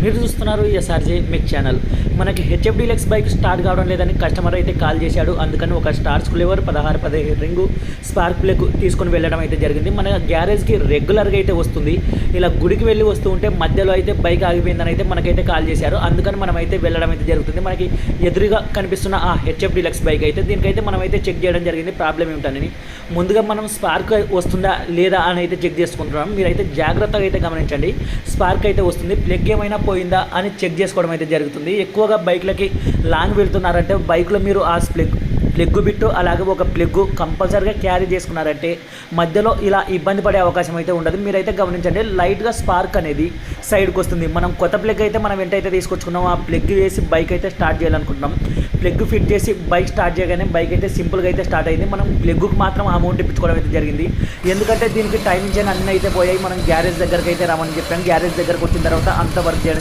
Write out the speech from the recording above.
మీరు చూస్తున్నారు ఎస్ఆర్జే మెక్ ఛానల్. మనకి హెచ్ఎఫ్ డీలక్స్ బైక్ స్టార్ట్ కావడం లేదని కస్టమర్ అయితే కాల్ చేశాడు. అందుకని ఒక స్టార్ స్క్రూలేవర్ 16-15 రింగు స్పార్క్ ప్లగ్ తీసుకొని వెళ్ళడం అయితే జరిగింది. మన గ్యారేజ్కి రెగ్యులర్గా అయితే వస్తుంది. ఇలా గుడికి వెళ్ళి వస్తూ ఉంటే మధ్యలో అయితే బైక్ ఆగిపోయిందని అయితే మనకైతే కాల్ చేశారు. అందుకని మనం అయితే వెళ్ళడం అయితే జరుగుతుంది. మనకి ఎదురుగా కనిపిస్తున్న ఆ హెచ్ఎఫ్ డీలక్స్ బైక్ అయితే దీనికైతే మనం అయితే చెక్ చేయడం జరిగింది ప్రాబ్లం ఏమిటని. ముందుగా మనం స్పార్క్ వస్తుందా లేదా అని అయితే చెక్ చేసుకుంటున్నాం. మీరైతే జాగ్రత్తగా అయితే గమనించండి. స్పార్క్ అయితే వస్తుంది, ప్లగ్ ఏమైనా పోయిందా అని చెక్ చేసుకోవడం అయితే జరుగుతుంది. ఎక్కువగా బైక్లకి లాంగ్ వెళ్తున్నారంటే బైక్లో మీరు ఆ ప్లగ్ బిట్టు అలాగే ఒక ప్లగ్ కంపల్సరీగా క్యారీ చేసుకున్నారంటే మధ్యలో ఇలా ఇబ్బంది పడే అవకాశం అయితే ఉండదు. మీరైతే గమనించండి, లైట్గా స్పార్క్ అనేది సైడ్కి వస్తుంది. మనం కొత్త ప్లగ్ అయితే మనం ఎంతైతే తీసుకొచ్చుకున్నాం ఆ ప్లగ్ వేసి బైక్ అయితే స్టార్ట్ చేయాలనుకుంటున్నాం. ప్లగ్ ఫిట్ చేసి బైక్ స్టార్ట్ చేయగానే బైక్ అయితే సింపుల్గా అయితే స్టార్ట్ అయింది. మనం ప్లగ్కి మాత్రం అమౌంట్ ఇప్పించుకోవడం అయితే జరిగింది. ఎందుకంటే దీనికి టైమింగ్స్ అన్నీ అయితే పోయాయి. మనం గ్యారేజ్ దగ్గరికి అయితే రామని చెప్పాం. గ్యారేజ్ దగ్గరకు వచ్చిన తర్వాత అంత వర్క్ చేయడం